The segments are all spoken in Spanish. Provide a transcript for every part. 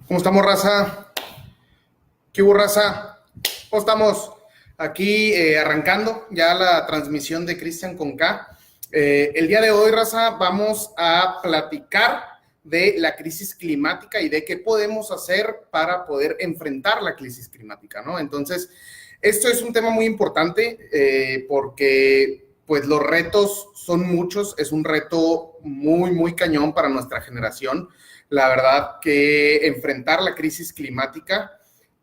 ¿Cómo estamos, raza? ¿Qué hubo, raza? ¿Cómo estamos? Aquí arrancando ya la transmisión de Cristian con K. El día de hoy, raza, vamos a platicar de la crisis climática y de qué podemos hacer para poder enfrentar la crisis climática, ¿no? Entonces, esto es un tema muy importante porque pues los retos son muchos, es un reto muy, muy cañón para nuestra generación. La verdad que enfrentar la crisis climática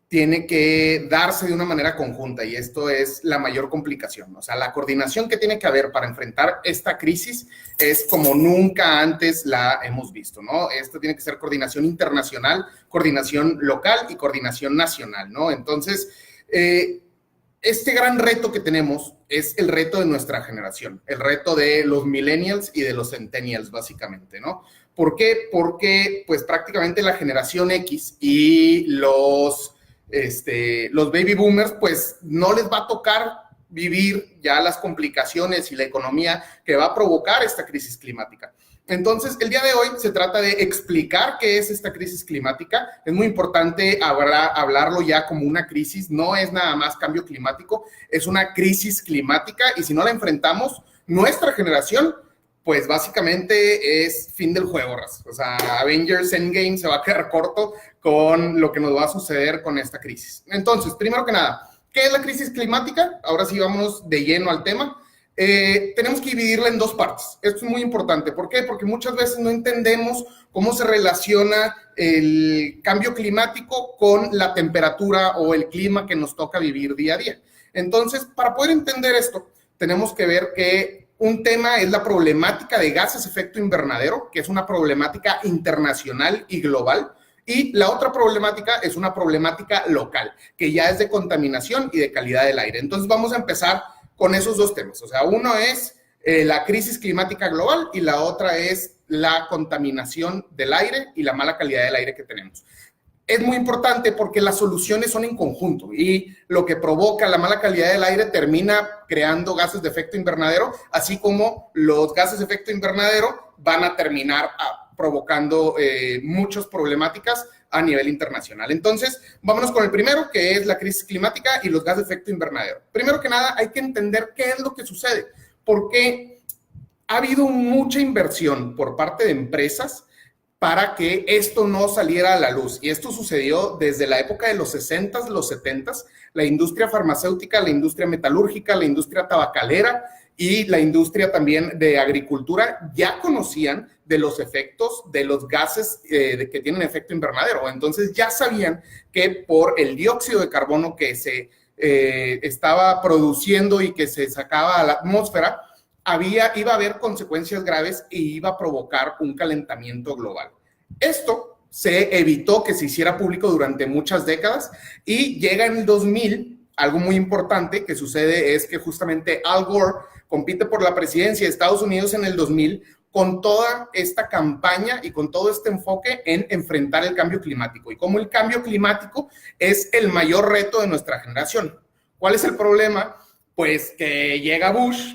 tiene que darse de una manera conjunta y esto es la mayor complicación. O sea, la coordinación que tiene que haber para enfrentar esta crisis es como nunca antes la hemos visto, ¿no? Esto tiene que ser coordinación internacional, coordinación local y coordinación nacional, ¿no? Entonces, este gran reto que tenemos es el reto de nuestra generación, el reto de los millennials y de los centennials, básicamente, ¿no? ¿Por qué? Porque, pues, prácticamente la generación X y los baby boomers, pues, no les va a tocar vivir ya las complicaciones y la economía que va a provocar esta crisis climática. Entonces, el día de hoy se trata de explicar qué es esta crisis climática. Es muy importante hablarlo ya como una crisis, no es nada más cambio climático, es una crisis climática y si no la enfrentamos, nuestra generación, pues básicamente es fin del juego, o sea, Avengers Endgame se va a quedar corto con lo que nos va a suceder con esta crisis. Entonces, primero que nada, ¿qué es la crisis climática? Ahora sí vamos de lleno al tema. Tenemos que dividirla en dos partes. Esto es muy importante. ¿Por qué? Porque muchas veces no entendemos cómo se relaciona el cambio climático con la temperatura o el clima que nos toca vivir día a día. Entonces, para poder entender esto, tenemos que ver que un tema es la problemática de gases de efecto invernadero, que es una problemática internacional y global. Y la otra problemática es una problemática local, que ya es de contaminación y de calidad del aire. Entonces, vamos a empezar con esos dos temas. O sea, uno es la crisis climática global y la otra es la contaminación del aire y la mala calidad del aire que tenemos. Es muy importante porque las soluciones son en conjunto y lo que provoca la mala calidad del aire termina creando gases de efecto invernadero, así como los gases de efecto invernadero van a terminar provocando muchas problemáticas a nivel internacional. Entonces, vámonos con el primero, que es la crisis climática y los gases de efecto invernadero. Primero que nada, hay que entender qué es lo que sucede, porque ha habido mucha inversión por parte de empresas para que esto no saliera a la luz. Y esto sucedió desde la época de los 60s, los 70s, la industria farmacéutica, la industria metalúrgica, la industria tabacalera y la industria también de agricultura ya conocían de los efectos de los gases que tienen efecto invernadero. Entonces ya sabían que por el dióxido de carbono que se estaba produciendo y que se sacaba a la atmósfera, iba a haber consecuencias graves y iba a provocar un calentamiento global. Esto se evitó que se hiciera público durante muchas décadas y llega en el 2000, algo muy importante que sucede es que justamente Al Gore compite por la presidencia de Estados Unidos en el 2000 con toda esta campaña y con todo este enfoque en enfrentar el cambio climático y cómo el cambio climático es el mayor reto de nuestra generación. ¿Cuál es el problema? Pues que llega Bush,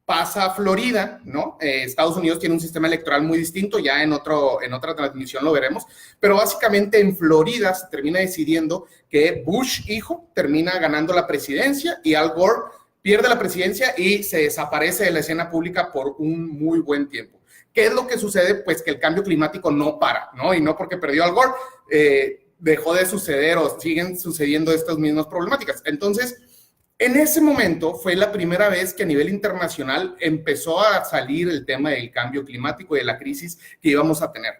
pasa a Florida, ¿no? Estados Unidos tiene un sistema electoral muy distinto, ya en otra transmisión lo veremos, pero básicamente en Florida se termina decidiendo que Bush, hijo, termina ganando la presidencia y Al Gore pierde la presidencia y se desaparece de la escena pública por un muy buen tiempo. ¿Qué es lo que sucede? Pues que el cambio climático no para, ¿no? Y no porque perdió Al Gore, dejó de suceder o siguen sucediendo estas mismas problemáticas. Entonces, en ese momento fue la primera vez que a nivel internacional empezó a salir el tema del cambio climático y de la crisis que íbamos a tener.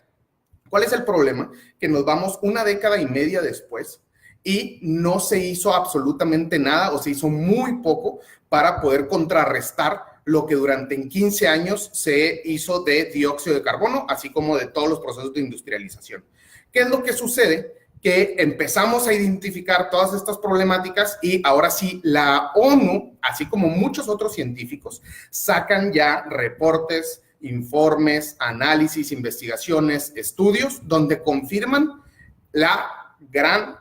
¿Cuál es el problema? Que nos vamos una década y media después y no se hizo absolutamente nada o se hizo muy poco para poder contrarrestar lo que durante 15 años se hizo de dióxido de carbono, así como de todos los procesos de industrialización. ¿Qué es lo que sucede? Que empezamos a identificar todas estas problemáticas y ahora sí la ONU, así como muchos otros científicos, sacan ya reportes, informes, análisis, investigaciones, estudios, donde confirman la gran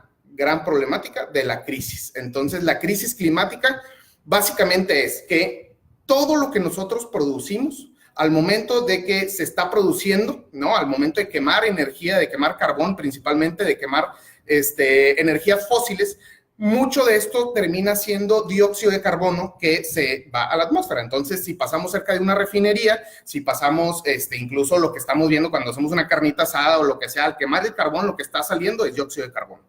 problemática de la crisis. Entonces, la crisis climática básicamente es que todo lo que nosotros producimos al momento de que se está produciendo, ¿no? Al momento de quemar energía, de quemar carbón principalmente, de quemar energías fósiles, mucho de esto termina siendo dióxido de carbono que se va a la atmósfera. Entonces, si pasamos cerca de una refinería, si pasamos incluso lo que estamos viendo cuando hacemos una carnita asada o lo que sea, al quemar el carbón, lo que está saliendo es dióxido de carbono.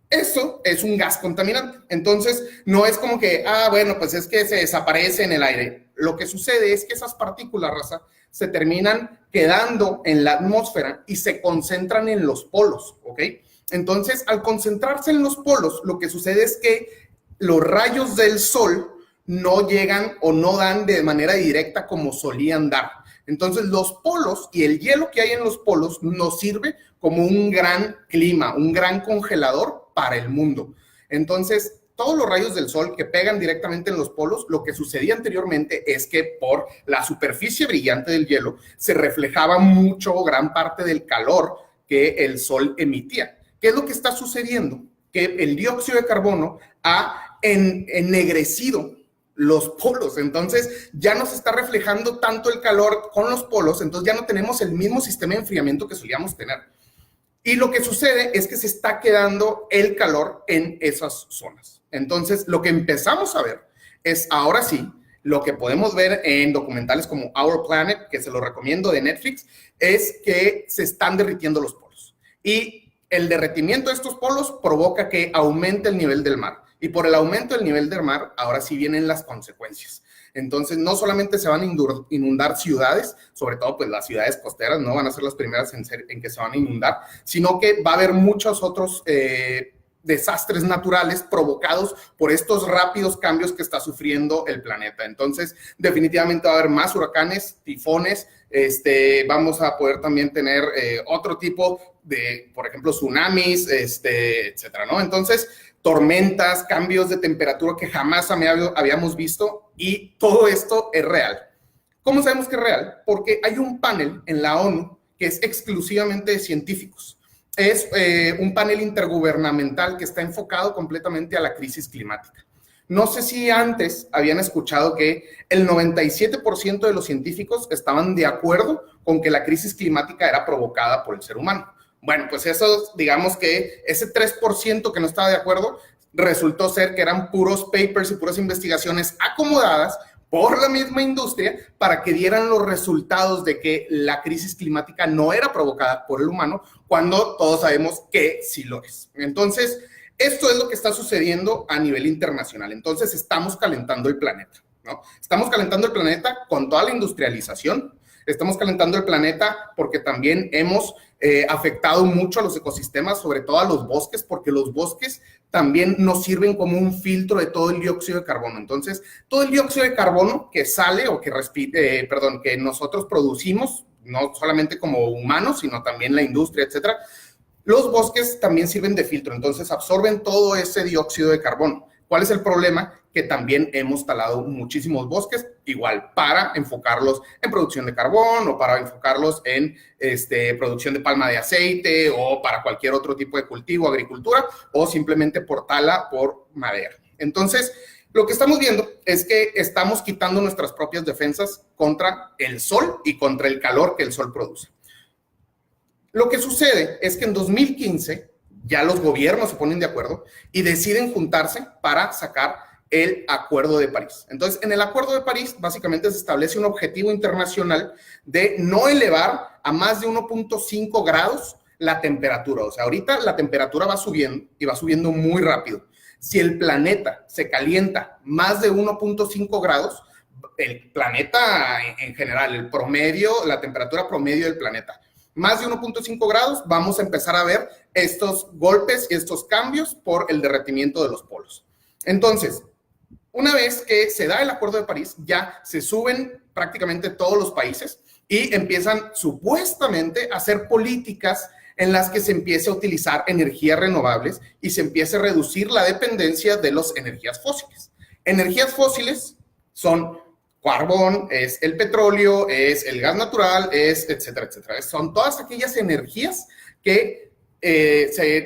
Eso es un gas contaminante. Entonces, no es como que, bueno, pues es que se desaparece en el aire. Lo que sucede es que esas partículas, raza, se terminan quedando en la atmósfera y se concentran en los polos, ¿ok? Entonces, al concentrarse en los polos, lo que sucede es que los rayos del sol no llegan o no dan de manera directa como solían dar. Entonces, los polos y el hielo que hay en los polos nos sirve como un gran clima, un gran congelador para el mundo. Entonces, todos los rayos del sol que pegan directamente en los polos, lo que sucedía anteriormente es que por la superficie brillante del hielo se reflejaba mucho, gran parte del calor que el sol emitía. ¿Qué es lo que está sucediendo? Que el dióxido de carbono ha ennegrecido los polos, entonces ya no se está reflejando tanto el calor con los polos, entonces ya no tenemos el mismo sistema de enfriamiento que solíamos tener. Y lo que sucede es que se está quedando el calor en esas zonas. Entonces, lo que empezamos a ver es, ahora sí, lo que podemos ver en documentales como Our Planet, que se lo recomiendo de Netflix, es que se están derritiendo los polos. Y el derretimiento de estos polos provoca que aumente el nivel del mar. Y por el aumento del nivel del mar, ahora sí vienen las consecuencias. Entonces, no solamente se van a inundar ciudades, sobre todo pues las ciudades costeras, no van a ser las primeras en que se van a inundar, sino que va a haber muchos otros desastres naturales provocados por estos rápidos cambios que está sufriendo el planeta. Entonces, definitivamente va a haber más huracanes, tifones, vamos a poder también tener otro tipo de, por ejemplo, tsunamis, etcétera, ¿no? Entonces, tormentas, cambios de temperatura que jamás habíamos visto, y todo esto es real. ¿Cómo sabemos que es real? Porque hay un panel en la ONU que es exclusivamente de científicos. Es un panel intergubernamental que está enfocado completamente a la crisis climática. No sé si antes habían escuchado que el 97% de los científicos estaban de acuerdo con que la crisis climática era provocada por el ser humano. Bueno, pues eso, digamos que ese 3% que no estaba de acuerdo resultó ser que eran puros papers y puras investigaciones acomodadas por la misma industria para que dieran los resultados de que la crisis climática no era provocada por el humano, cuando todos sabemos que sí lo es. Entonces, esto es lo que está sucediendo a nivel internacional. Entonces, estamos calentando el planeta, ¿no? Estamos calentando el planeta con toda la industrialización. Estamos calentando el planeta porque también hemos afectado mucho a los ecosistemas, sobre todo a los bosques, porque los bosques también nos sirven como un filtro de todo el dióxido de carbono. Entonces, todo el dióxido de carbono que sale o que nosotros producimos, no solamente como humanos, sino también la industria, etcétera, los bosques también sirven de filtro, entonces absorben todo ese dióxido de carbono. ¿Cuál es el problema? Que también hemos talado muchísimos bosques, igual para enfocarlos en producción de carbón o para enfocarlos en producción de palma de aceite o para cualquier otro tipo de cultivo, agricultura, o simplemente por tala, por madera. Entonces, lo que estamos viendo es que estamos quitando nuestras propias defensas contra el sol y contra el calor que el sol produce. Lo que sucede es que en 2015 ya los gobiernos se ponen de acuerdo y deciden juntarse para sacar el Acuerdo de París. Entonces, en el Acuerdo de París, básicamente se establece un objetivo internacional de no elevar a más de 1.5 grados la temperatura. O sea, ahorita la temperatura va subiendo y va subiendo muy rápido. Si el planeta se calienta más de 1.5 grados, el planeta en general, el promedio, la temperatura promedio del planeta, más de 1.5 grados, vamos a empezar a ver estos golpes y estos cambios por el derretimiento de los polos. Entonces, una vez que se da el Acuerdo de París, ya se suben prácticamente todos los países y empiezan supuestamente a hacer políticas en las que se empiece a utilizar energías renovables y se empiece a reducir la dependencia de las energías fósiles. Energías fósiles son carbón, es el petróleo, es el gas natural, es etcétera, etcétera. Son todas aquellas energías que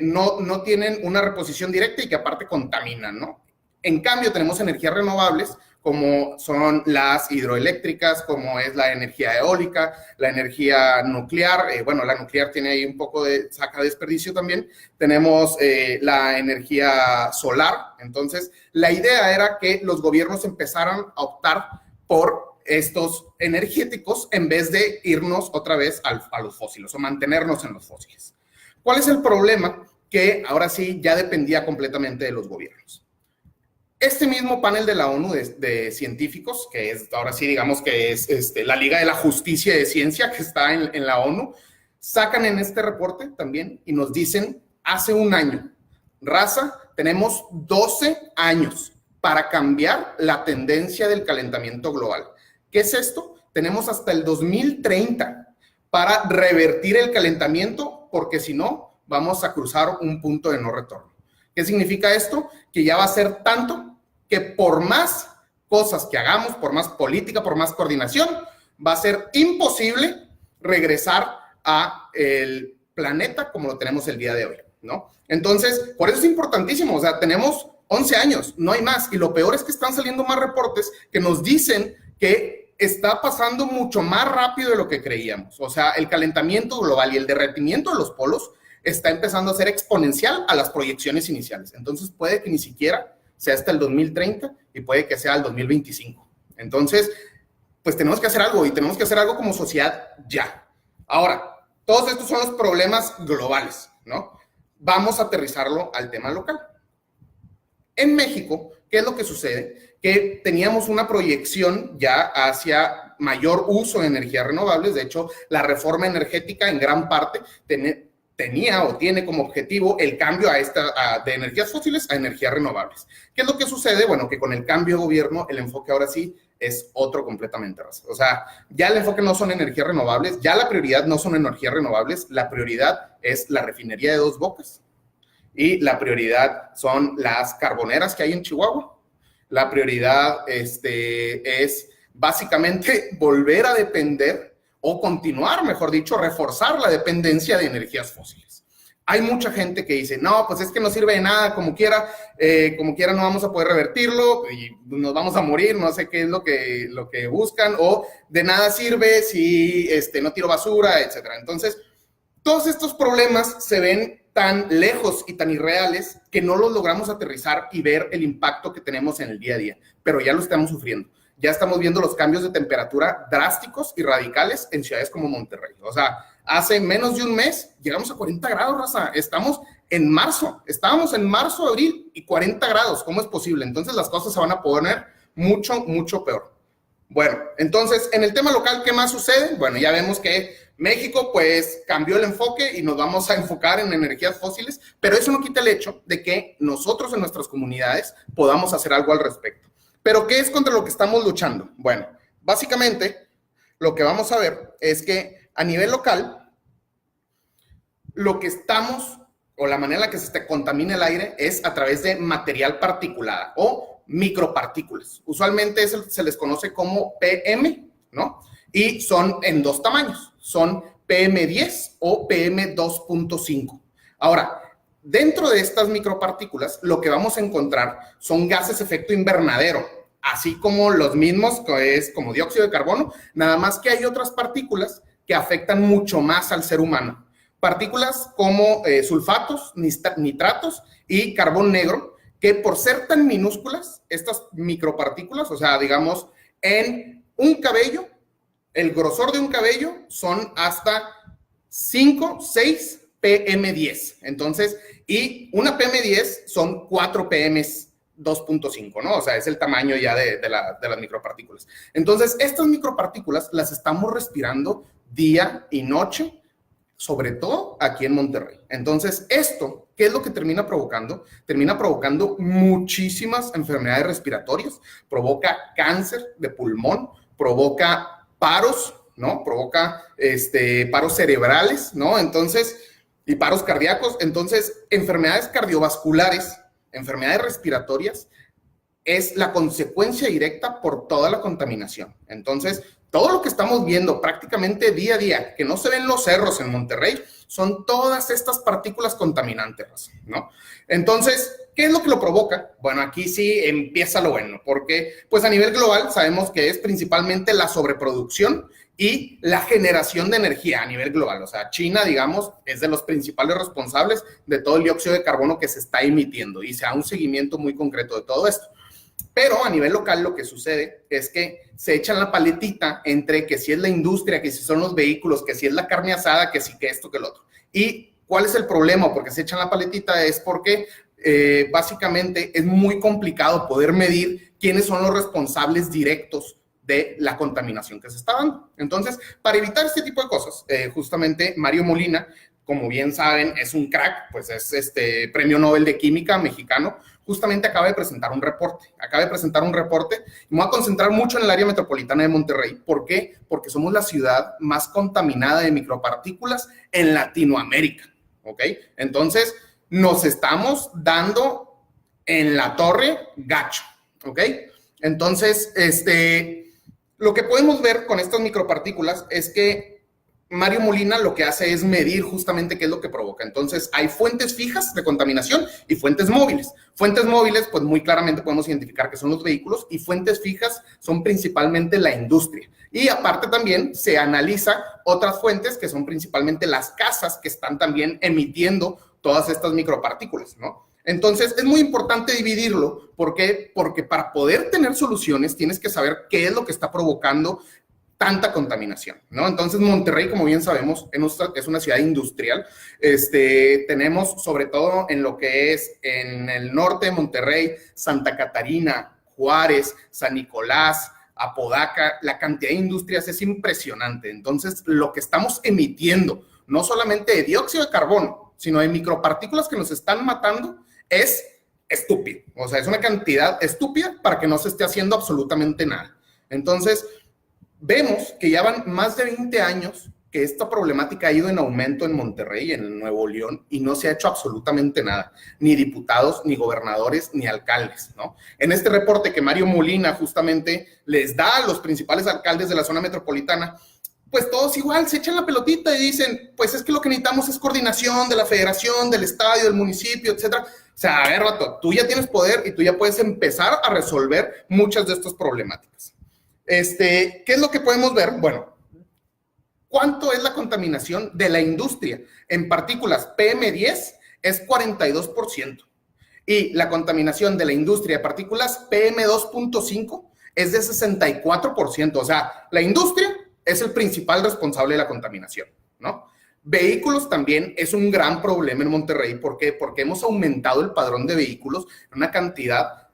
no tienen una reposición directa y que aparte contaminan, ¿no? En cambio, tenemos energías renovables, como son las hidroeléctricas, como es la energía eólica, la energía nuclear. Bueno, la nuclear tiene ahí un poco de, saca desperdicio también. Tenemos la energía solar. Entonces, la idea era que los gobiernos empezaran a optar por estos energéticos en vez de irnos otra vez a los fósiles o mantenernos en los fósiles. ¿Cuál es el problema? Que ahora sí ya dependía completamente de los gobiernos. Este mismo panel de la ONU de científicos, que es ahora sí digamos que es la Liga de la Justicia de Ciencia que está en la ONU, sacan en este reporte también y nos dicen, hace un año, raza, tenemos 12 años para cambiar la tendencia del calentamiento global. ¿Qué es esto? Tenemos hasta el 2030 para revertir el calentamiento, porque si no, vamos a cruzar un punto de no retorno. ¿Qué significa esto? Que ya va a ser tanto que por más cosas que hagamos, por más política, por más coordinación, va a ser imposible regresar a el planeta como lo tenemos el día de hoy, ¿no? Entonces, por eso es importantísimo, o sea, tenemos 11 años, no hay más, y lo peor es que están saliendo más reportes que nos dicen que está pasando mucho más rápido de lo que creíamos. O sea, el calentamiento global y el derretimiento de los polos está empezando a ser exponencial a las proyecciones iniciales. Entonces, puede que ni siquiera sea hasta el 2030 y puede que sea el 2025. Entonces, pues tenemos que hacer algo y tenemos que hacer algo como sociedad ya. Ahora, todos estos son los problemas globales, ¿no? Vamos a aterrizarlo al tema local. En México, ¿qué es lo que sucede? Que teníamos una proyección ya hacia mayor uso de energías renovables. De hecho, la reforma energética en gran parte tenía o tiene como objetivo el cambio de energías fósiles a energías renovables. ¿Qué es lo que sucede? Bueno, que con el cambio de gobierno, el enfoque ahora sí es otro completamente. O sea, ya el enfoque no son energías renovables, ya la prioridad no son energías renovables, la prioridad es la refinería de Dos Bocas y la prioridad son las carboneras que hay en Chihuahua. La prioridad es básicamente volver a depender o continuar, mejor dicho, reforzar la dependencia de energías fósiles. Hay mucha gente que dice, no, pues es que no sirve de nada, como quiera no vamos a poder revertirlo y nos vamos a morir, no sé qué es lo que buscan, o de nada sirve si no tiro basura, etcétera. Entonces, todos estos problemas se ven tan lejos y tan irreales que no los logramos aterrizar y ver el impacto que tenemos en el día a día, pero ya lo estamos sufriendo. Ya estamos viendo los cambios de temperatura drásticos y radicales en ciudades como Monterrey. O sea, hace menos de un mes llegamos a 40 grados, raza. Estábamos en marzo, abril y 40 grados. ¿Cómo es posible? Entonces las cosas se van a poner mucho, mucho peor. Bueno, entonces en el tema local, ¿qué más sucede? Bueno, ya vemos que México pues cambió el enfoque y nos vamos a enfocar en energías fósiles, pero eso no quita el hecho de que nosotros en nuestras comunidades podamos hacer algo al respecto. ¿Pero qué es contra lo que estamos luchando? Bueno, básicamente lo que vamos a ver es que a nivel local, lo que estamos, o la manera en la que se contamina el aire es a través de material particulado o micropartículas. Usualmente se les conoce como PM, ¿no? Y son en dos tamaños, son PM10 o PM2.5. Ahora, dentro de estas micropartículas, lo que vamos a encontrar son gases efecto invernadero, así como los mismos, que es como dióxido de carbono, nada más que hay otras partículas que afectan mucho más al ser humano. Partículas como sulfatos, nitratos y carbón negro, que por ser tan minúsculas, estas micropartículas, o sea, digamos, en un cabello, el grosor de un cabello son hasta 5, 6 PM10. Entonces, y una PM10 son 4 PMs 2.5, ¿no? O sea, es el tamaño ya de las micropartículas. Entonces, estas micropartículas las estamos respirando día y noche, sobre todo aquí en Monterrey. Entonces, esto, ¿qué es lo que termina provocando? Termina provocando muchísimas enfermedades respiratorias, provoca cáncer de pulmón, provoca paros, ¿no? Provoca paros cerebrales, ¿no? Entonces, y paros cardíacos. Entonces, enfermedades cardiovasculares, enfermedades respiratorias, es la consecuencia directa por toda la contaminación. Entonces, todo lo que estamos viendo prácticamente día a día, que no se ven los cerros en Monterrey, son todas estas partículas contaminantes, ¿no? Entonces, ¿qué es lo que lo provoca? Bueno, aquí sí empieza lo bueno, porque pues a nivel global sabemos que es principalmente la sobreproducción y la generación de energía a nivel global. O sea, China, digamos, es de los principales responsables de todo el dióxido de carbono que se está emitiendo y se da un seguimiento muy concreto de todo esto. Pero a nivel local lo que sucede es que se echan la paletita entre que si es la industria, que si son los vehículos, que si es la carne asada, que si que esto, que el otro. ¿Y cuál es el problema? Porque se echan la paletita es porque básicamente es muy complicado poder medir quiénes son los responsables directos de la contaminación que se está dando. Entonces, para evitar este tipo de cosas, justamente Mario Molina, como bien saben, es un crack, pues es premio Nobel de Química mexicano, justamente acaba de presentar un reporte. Y me voy a concentrar mucho en el área metropolitana de Monterrey. ¿Por qué? Porque somos la ciudad más contaminada de micropartículas en Latinoamérica, ¿ok? Entonces, nos estamos dando en la torre gacho, ¿ok? Entonces, lo que podemos ver con estas micropartículas es que Mario Molina lo que hace es medir justamente qué es lo que provoca. Entonces, hay fuentes fijas de contaminación y fuentes móviles. Fuentes móviles, pues muy claramente podemos identificar que son los vehículos, y fuentes fijas son principalmente la industria. Y aparte también se analiza otras fuentes que son principalmente las casas que están también emitiendo todas estas micropartículas, ¿no? Entonces, es muy importante dividirlo. ¿Por qué? Porque para poder tener soluciones tienes que saber qué es lo que está provocando tanta contaminación, ¿no? Entonces, Monterrey, como bien sabemos, es una ciudad industrial. Tenemos, sobre todo en lo que es en el norte de Monterrey, Santa Catarina, Juárez, San Nicolás, Apodaca, la cantidad de industrias es impresionante. Entonces, lo que estamos emitiendo, no solamente de dióxido de carbono, sino de micropartículas que nos están matando, es estúpido. O sea, es una cantidad estúpida para que no se esté haciendo absolutamente nada. Entonces, vemos que ya van más de 20 años que esta problemática ha ido en aumento en Monterrey, en Nuevo León, y no se ha hecho absolutamente nada, ni diputados, ni gobernadores, ni alcaldes, ¿no? En este reporte que Mario Molina justamente les da a los principales alcaldes de la zona metropolitana, pues todos igual se echan la pelotita y dicen, pues es que lo que necesitamos es coordinación de la federación, del estadio, del municipio, etcétera. O sea, a ver, vato, tú ya tienes poder y tú ya puedes empezar a resolver muchas de estas problemáticas. ¿Qué es lo que podemos ver? Bueno, ¿cuánto es la contaminación de la industria? En partículas PM10 es 42%. Y la contaminación de la industria de partículas PM2.5 es de 64%. O sea, la industria es el principal responsable de la contaminación, ¿no? Vehículos también es un gran problema en Monterrey. ¿Por qué? Porque hemos aumentado el padrón de vehículos en una cantidad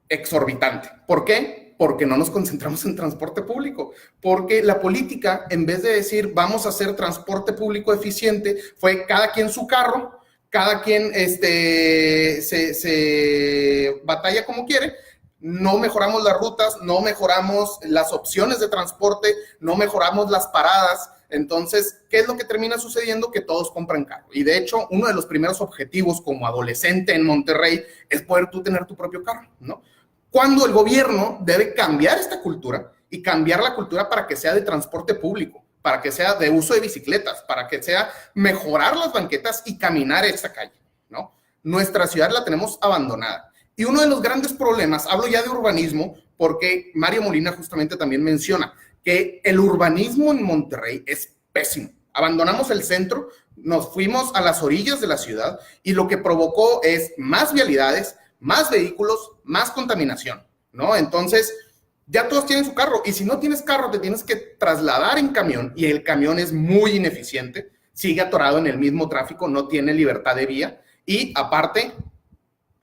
exorbitante. ¿Por qué? Porque no nos concentramos en transporte público. Porque la política, en vez de decir vamos a hacer transporte público eficiente, fue cada quien su carro, cada quien se batalla como quiere. No mejoramos las rutas, no mejoramos las opciones de transporte, no mejoramos las paradas. Entonces, ¿qué es lo que termina sucediendo? Que todos compran carro. Y de hecho, uno de los primeros objetivos como adolescente en Monterrey es poder tú tener tu propio carro, ¿no? Cuando el gobierno debe cambiar esta cultura y cambiar la cultura para que sea de transporte público, para que sea de uso de bicicletas, para que sea mejorar las banquetas y caminar esta calle, ¿no? Nuestra ciudad la tenemos abandonada. Y uno de los grandes problemas, hablo ya de urbanismo, porque Mario Molina justamente también menciona que el urbanismo en Monterrey es pésimo. Abandonamos el centro, nos fuimos a las orillas de la ciudad y lo que provocó es más vialidades, más vehículos, más contaminación, ¿no? Entonces, ya todos tienen su carro y si no tienes carro te tienes que trasladar en camión y el camión es muy ineficiente, sigue atorado en el mismo tráfico, no tiene libertad de vía y aparte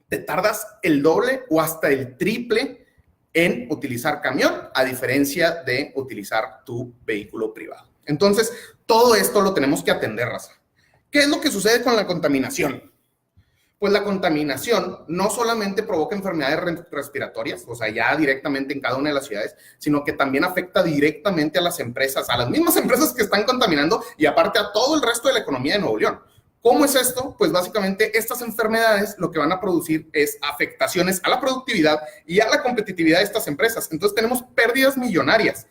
te tardas el doble o hasta el triple en utilizar camión, a diferencia de utilizar tu vehículo privado. Entonces, todo esto lo tenemos que atender, raza. ¿Qué es lo que sucede con la contaminación? Pues la contaminación no solamente provoca enfermedades respiratorias, o sea, ya directamente en cada una de las ciudades, sino que también afecta directamente a las empresas, a las mismas empresas que están contaminando y aparte a todo el resto de la economía de Nuevo León. ¿Cómo es esto? Pues básicamente estas enfermedades lo que van a producir es afectaciones a la productividad y a la competitividad de estas empresas. Entonces tenemos pérdidas millonarias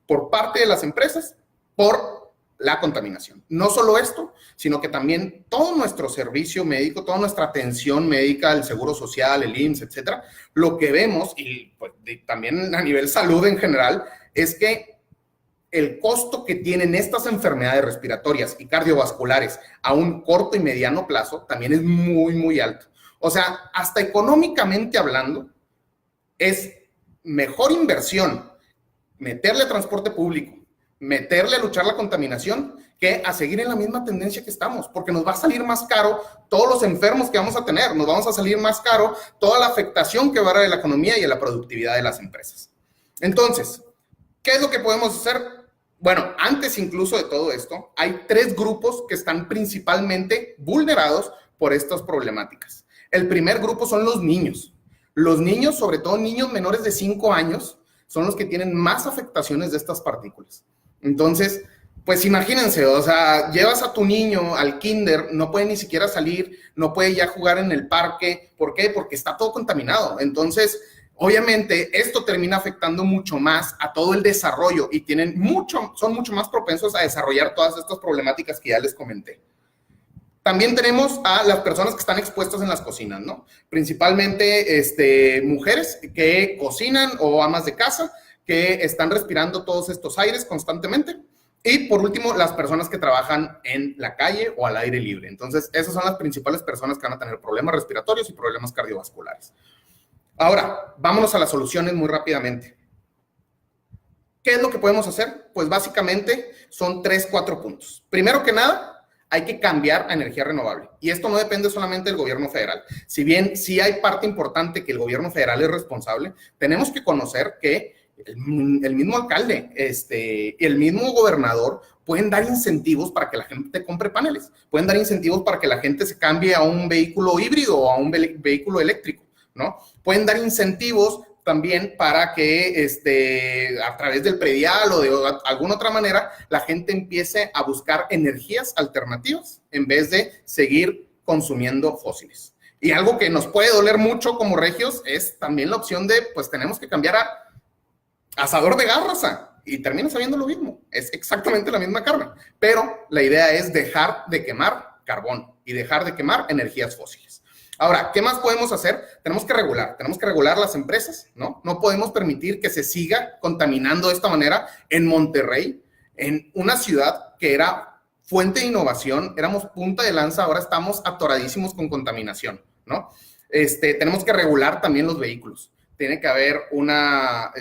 por parte de las empresas por la contaminación. No solo esto, sino que también todo nuestro servicio médico, toda nuestra atención médica, el Seguro Social, el IMSS, etcétera, lo que vemos, y pues, también a nivel salud en general, es que el costo que tienen estas enfermedades respiratorias y cardiovasculares a un corto y mediano plazo también es muy, muy alto. O sea, hasta económicamente hablando, es mejor inversión meterle transporte público, meterle a luchar la contaminación, que a seguir en la misma tendencia que estamos, porque nos va a salir más caro todos los enfermos que vamos a tener, nos vamos a salir más caro toda la afectación que va a haber a la economía y a la productividad de las empresas. Entonces, ¿qué es lo que podemos hacer? Bueno, antes incluso de todo esto, hay 3 grupos que están principalmente vulnerados por estas problemáticas. El primer grupo son los niños. Los niños, sobre todo niños menores de 5 años, son los que tienen más afectaciones de estas partículas. Entonces, pues imagínense, o sea, llevas a tu niño al kinder, no puede ni siquiera salir, no puede ya jugar en el parque. ¿Por qué? Porque está todo contaminado. Entonces, obviamente, esto termina afectando mucho más a todo el desarrollo y son mucho más propensos a desarrollar todas estas problemáticas que ya les comenté. También tenemos a las personas que están expuestas en las cocinas, ¿no? Principalmente mujeres que cocinan o amas de casa que están respirando todos estos aires constantemente. Y por último, las personas que trabajan en la calle o al aire libre. Entonces, esas son las principales personas que van a tener problemas respiratorios y problemas cardiovasculares. Ahora, vámonos a las soluciones muy rápidamente. ¿Qué es lo que podemos hacer? Pues básicamente son 3, 4 puntos. Primero que nada, hay que cambiar a energía renovable. Y esto no depende solamente del gobierno federal. Si bien sí hay parte importante que el gobierno federal es responsable, tenemos que conocer que el mismo alcalde, el mismo gobernador pueden dar incentivos para que la gente compre paneles. Pueden dar incentivos para que la gente se cambie a un vehículo híbrido o a un vehículo eléctrico, ¿no? Pueden dar incentivos también para que a través del predial o de alguna otra manera la gente empiece a buscar energías alternativas en vez de seguir consumiendo fósiles. Y algo que nos puede doler mucho como regios es también la opción de, pues tenemos que cambiar a asador de garraza y termina sabiendo lo mismo. Es exactamente la misma carne, pero la idea es dejar de quemar carbón y dejar de quemar energías fósiles. Ahora, ¿qué más podemos hacer? Tenemos que regular las empresas, ¿no? No podemos permitir que se siga contaminando de esta manera en Monterrey, en una ciudad que era fuente de innovación, éramos punta de lanza, ahora estamos atoradísimos con contaminación, ¿no? Tenemos que regular también los vehículos. Tiene que haber una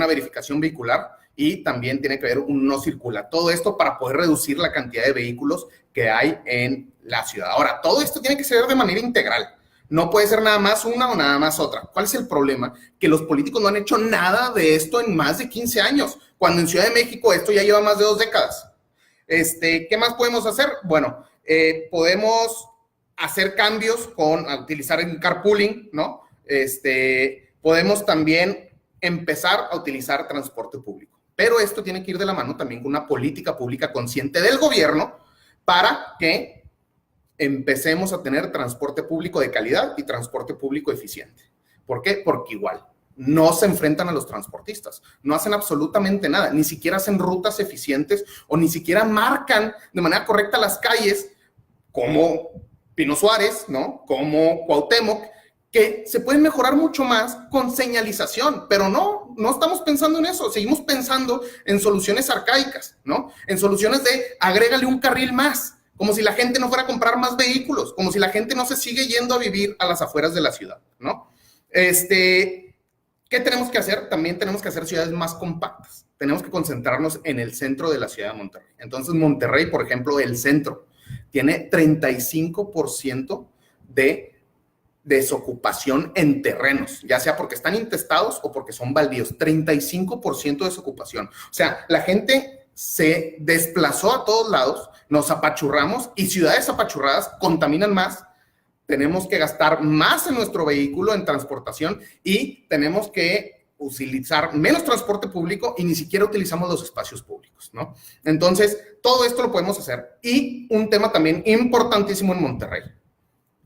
verificación vehicular y también tiene que haber un no circula. Todo esto para poder reducir la cantidad de vehículos que hay en la ciudad. Ahora, todo esto tiene que ser de manera integral. No puede ser nada más una o nada más otra. ¿Cuál es el problema? Que los políticos no han hecho nada de esto en más de 15 años, cuando en Ciudad de México esto ya lleva más de 2 décadas. ¿Qué más podemos hacer? Bueno, podemos hacer cambios a utilizar el carpooling, ¿no? Podemos también empezar a utilizar transporte público. Pero esto tiene que ir de la mano también con una política pública consciente del gobierno para que empecemos a tener transporte público de calidad y transporte público eficiente. ¿Por qué? Porque igual no se enfrentan a los transportistas, no hacen absolutamente nada, ni siquiera hacen rutas eficientes o ni siquiera marcan de manera correcta las calles como Pino Suárez, ¿no? Como Cuauhtémoc, que se pueden mejorar mucho más con señalización, pero no estamos pensando en eso, seguimos pensando en soluciones arcaicas, ¿no? En soluciones de agrégale un carril más, como si la gente no fuera a comprar más vehículos, como si la gente no se sigue yendo a vivir a las afueras de la ciudad, ¿no? ¿Qué tenemos que hacer? También tenemos que hacer ciudades más compactas, tenemos que concentrarnos en el centro de la ciudad de Monterrey. Entonces, Monterrey, por ejemplo, el centro, tiene 35% de desocupación en terrenos, ya sea porque están intestados o porque son baldíos. 35% de desocupación. O sea, la gente se desplazó a todos lados, nos apachurramos y ciudades apachurradas contaminan más. Tenemos que gastar más en nuestro vehículo, en transportación, y tenemos que utilizar menos transporte público y ni siquiera utilizamos los espacios públicos, ¿no? Entonces, todo esto lo podemos hacer. Y un tema también importantísimo en Monterrey,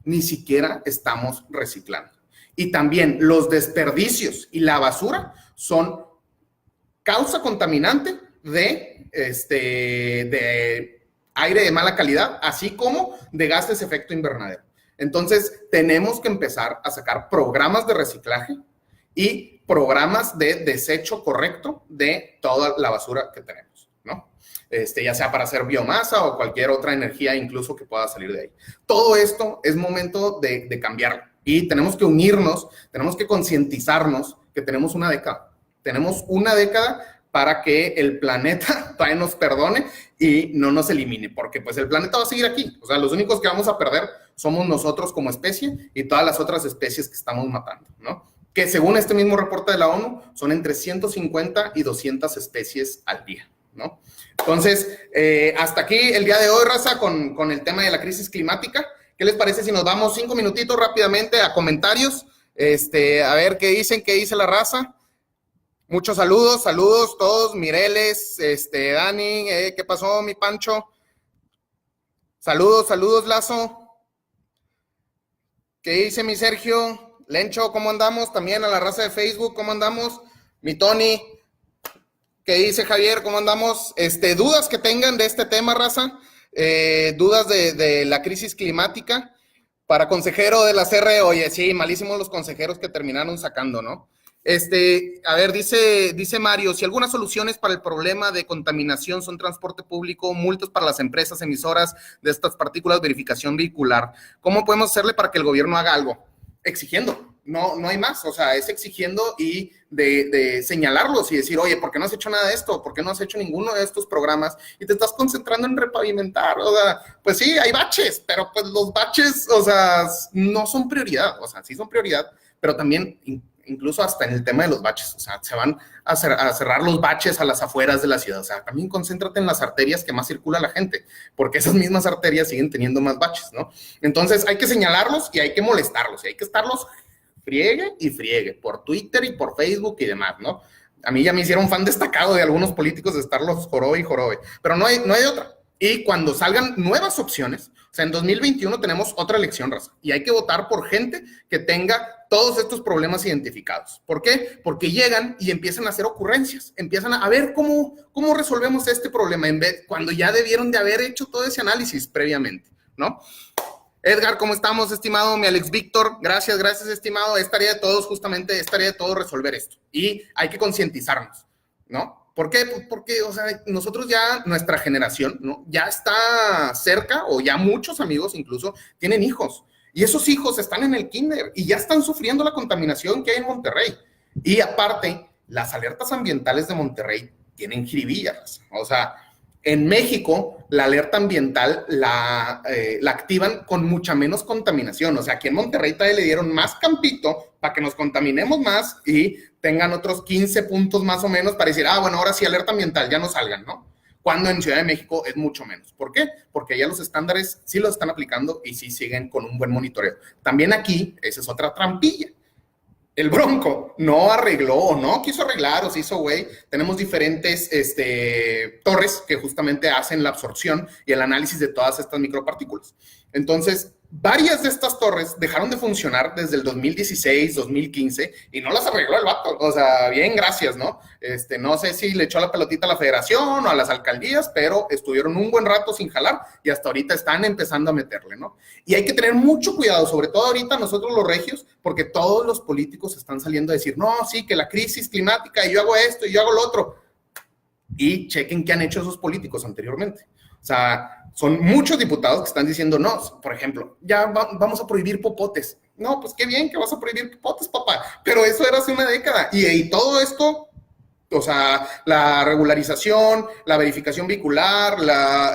ni siquiera estamos reciclando. Y también los desperdicios y la basura son causa contaminante de aire de mala calidad, así como de gases de efecto invernadero. Entonces, tenemos que empezar a sacar programas de reciclaje y programas de desecho correcto de toda la basura que tenemos, ¿no? Ya sea para hacer biomasa o cualquier otra energía incluso que pueda salir de ahí. Todo esto es momento de cambiarlo y tenemos que unirnos, tenemos que concientizarnos que tenemos una década. Tenemos una década para que el planeta todavía nos perdone y no nos elimine, porque pues el planeta va a seguir aquí. O sea, los únicos que vamos a perder somos nosotros como especie y todas las otras especies que estamos matando, ¿no? Que según este mismo reporte de la ONU, son entre 150 y 200 especies al día, ¿no? Entonces, hasta aquí el día de hoy, raza, con el tema de la crisis climática. ¿Qué les parece si nos vamos 5 minutitos rápidamente a comentarios? A ver qué dice la raza. Muchos saludos todos, Mireles, Dani, ¿qué pasó, mi Pancho? Saludos, Lazo. ¿Qué dice mi Sergio? Lencho, ¿cómo andamos? También a la raza de Facebook, ¿cómo andamos? Mi Tony, ¿qué dice Javier? ¿Cómo andamos? Dudas que tengan de este tema, raza, dudas de la crisis climática. Para consejero de la CR, oye, sí, malísimos los consejeros que terminaron sacando, ¿no? A ver, dice Mario, si algunas soluciones para el problema de contaminación son transporte público, multas para las empresas emisoras de estas partículas, verificación vehicular, ¿cómo podemos hacerle para que el gobierno haga algo? Exigiendo, no hay más, o sea, es exigiendo y de señalarlos y decir, oye, ¿por qué no has hecho nada de esto? ¿Por qué no has hecho ninguno de estos programas? Y te estás concentrando en repavimentar, o sea, pues sí, hay baches, pero pues los baches, o sea, no son prioridad, o sea, sí son prioridad, pero también incluso hasta en el tema de los baches, o sea, se van a cerrar los baches a las afueras de la ciudad, o sea, también concéntrate en las arterias que más circula la gente, porque esas mismas arterias siguen teniendo más baches, ¿no? Entonces hay que señalarlos y hay que molestarlos, y hay que estarlos friegue y friegue, por Twitter y por Facebook y demás, ¿no? A mí ya me hicieron fan destacado de algunos políticos de estarlos jorobe y jorobe, pero no hay otra. Y cuando salgan nuevas opciones, o sea, en 2021 tenemos otra elección, raza, y hay que votar por gente que tenga todos estos problemas identificados. ¿Por qué? Porque llegan y empiezan a hacer ocurrencias, empiezan a ver cómo resolvemos este problema, cuando ya debieron de haber hecho todo ese análisis previamente, ¿no? Edgar, ¿cómo estamos, estimado? Mi Alex Víctor, gracias, estimado. Es tarea de todos, justamente, es tarea de todos resolver esto. Y hay que concientizarnos, ¿no? ¿Por qué? Pues porque, o sea, nosotros ya, nuestra generación, ¿no? Ya está cerca, o ya muchos amigos incluso, tienen hijos. Y esos hijos están en el kinder y ya están sufriendo la contaminación que hay en Monterrey. Y aparte, las alertas ambientales de Monterrey tienen jiribillas. O sea, en México, la alerta ambiental la activan con mucha menos contaminación. O sea, aquí en Monterrey todavía le dieron más campito para que nos contaminemos más y tengan otros 15 puntos más o menos para decir, bueno, ahora sí, alerta ambiental, ya no salgan, ¿no? Cuando en Ciudad de México es mucho menos. ¿Por qué? Porque ya los estándares sí los están aplicando y sí siguen con un buen monitoreo. También aquí, esa es otra trampilla. El Bronco no arregló o no quiso arreglar o se hizo güey. Tenemos diferentes torres que justamente hacen la absorción y el análisis de todas estas micropartículas. Entonces, varias de estas torres dejaron de funcionar desde el 2016, 2015 y no las arregló el vato. O sea, bien, gracias, ¿no? No sé si le echó la pelotita a la federación o a las alcaldías, pero estuvieron un buen rato sin jalar y hasta ahorita están empezando a meterle, ¿no? Y hay que tener mucho cuidado, sobre todo ahorita nosotros los regios, porque todos los políticos están saliendo a decir, no, sí, que la crisis climática y yo hago esto y yo hago lo otro. Y chequen qué han hecho esos políticos anteriormente. O sea, son muchos diputados que están diciendo, no, por ejemplo, ya vamos a prohibir popotes. No, pues qué bien que vas a prohibir popotes, papá. Pero eso era hace una década. Y todo esto, o sea, la regularización, la verificación vehicular,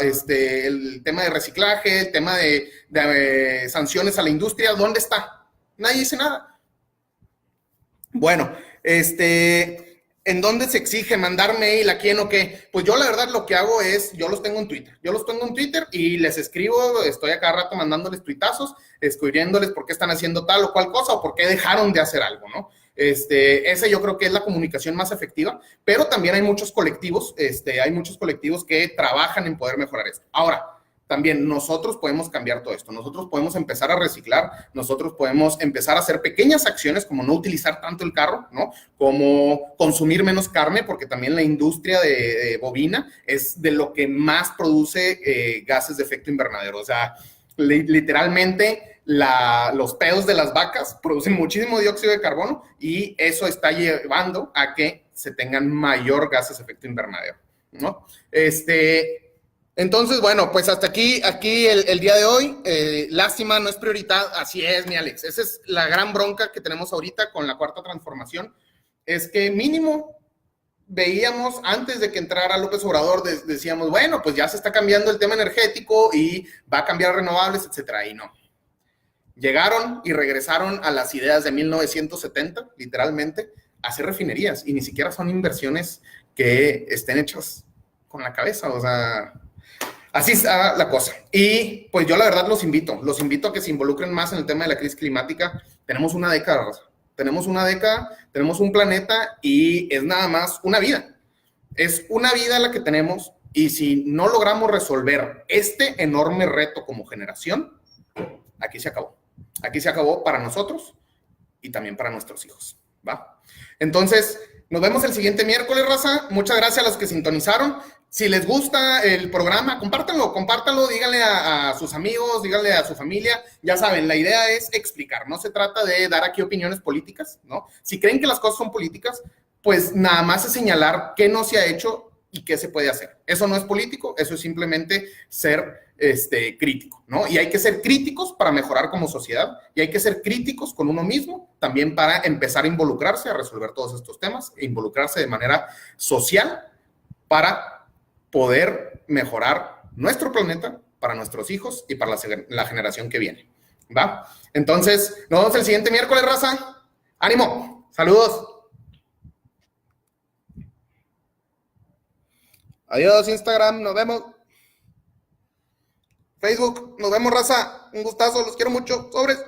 el tema de reciclaje, el tema de sanciones a la industria, ¿dónde está? Nadie dice nada. Bueno, ¿en dónde se exige mandar mail? ¿A quién o qué? Pues yo la verdad lo que hago es, yo los tengo en Twitter y les escribo, estoy a cada rato mandándoles tuitazos, escribiéndoles por qué están haciendo tal o cual cosa o por qué dejaron de hacer algo, ¿no? Ese yo creo que es la comunicación más efectiva, pero también hay muchos colectivos, que trabajan en poder mejorar esto. Ahora, también nosotros podemos cambiar todo esto, nosotros podemos empezar a reciclar, nosotros podemos empezar a hacer pequeñas acciones como no utilizar tanto el carro, ¿no? Como consumir menos carne, porque también la industria de bovina es de lo que más produce gases de efecto invernadero. O sea, literalmente los pedos de las vacas producen muchísimo dióxido de carbono y eso está llevando a que se tengan mayor gases de efecto invernadero, ¿no? Entonces, bueno, pues hasta aquí el día de hoy. Lástima, no es prioridad. Así es, mi Alex. Esa es la gran bronca que tenemos ahorita con la cuarta transformación. Es que mínimo veíamos antes de que entrara López Obrador, decíamos, bueno, pues ya se está cambiando el tema energético y va a cambiar renovables, etcétera. Y no. Llegaron y regresaron a las ideas de 1970, literalmente, a hacer refinerías. Y ni siquiera son inversiones que estén hechas con la cabeza. O sea, así está la cosa. Y pues yo la verdad los invito a que se involucren más en el tema de la crisis climática. Tenemos una década, Rosa. Tenemos un planeta y es nada más una vida. Es una vida la que tenemos y si no logramos resolver este enorme reto como generación, aquí se acabó. Aquí se acabó para nosotros y también para nuestros hijos, ¿va? Entonces, nos vemos el siguiente miércoles, raza. Muchas gracias a los que sintonizaron. Si les gusta el programa, compártanlo, díganle a sus amigos, díganle a su familia. Ya saben, la idea es explicar, no se trata de dar aquí opiniones políticas, ¿no? Si creen que las cosas son políticas, pues nada más es señalar qué no se ha hecho y qué se puede hacer. Eso no es político, eso es simplemente ser crítico, ¿no? Y hay que ser críticos para mejorar como sociedad y hay que ser críticos con uno mismo también para empezar a involucrarse, a resolver todos estos temas, e involucrarse de manera social para poder mejorar nuestro planeta para nuestros hijos y para la generación que viene, ¿va? Entonces, nos vemos el siguiente miércoles, raza. ¡Ánimo! ¡Saludos! Adiós, Instagram, nos vemos. Facebook, nos vemos, raza. Un gustazo, los quiero mucho. Sobres.